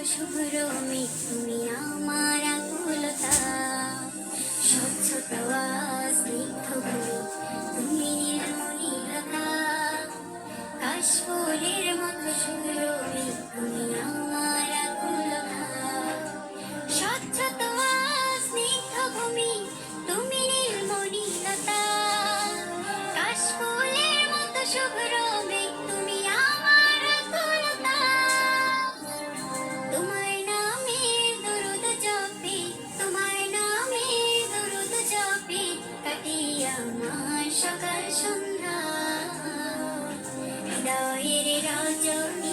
শুভ্র মেঘ তুমি আমার আকুলতা, স্বচ্ছতা স্নিগ্ধ ভূমি তুমি নীলমণিলতা, কাশফুলের মতো শুভ্র মেঘ তুমি আমার আকুলতা, স্বচ্ছতা স্নিগ্ধ ভূমি তুমি নীলমণিলতা, কাশফুলের মতো শুভ্র মেঘ তুমি আমার আকুলতা। তোমার নামে দরুদ জপি, তোমার নামে দরুদ জপি, কাটি আমার সকাল সন্ধ্যা, হৃদয়ের রজনী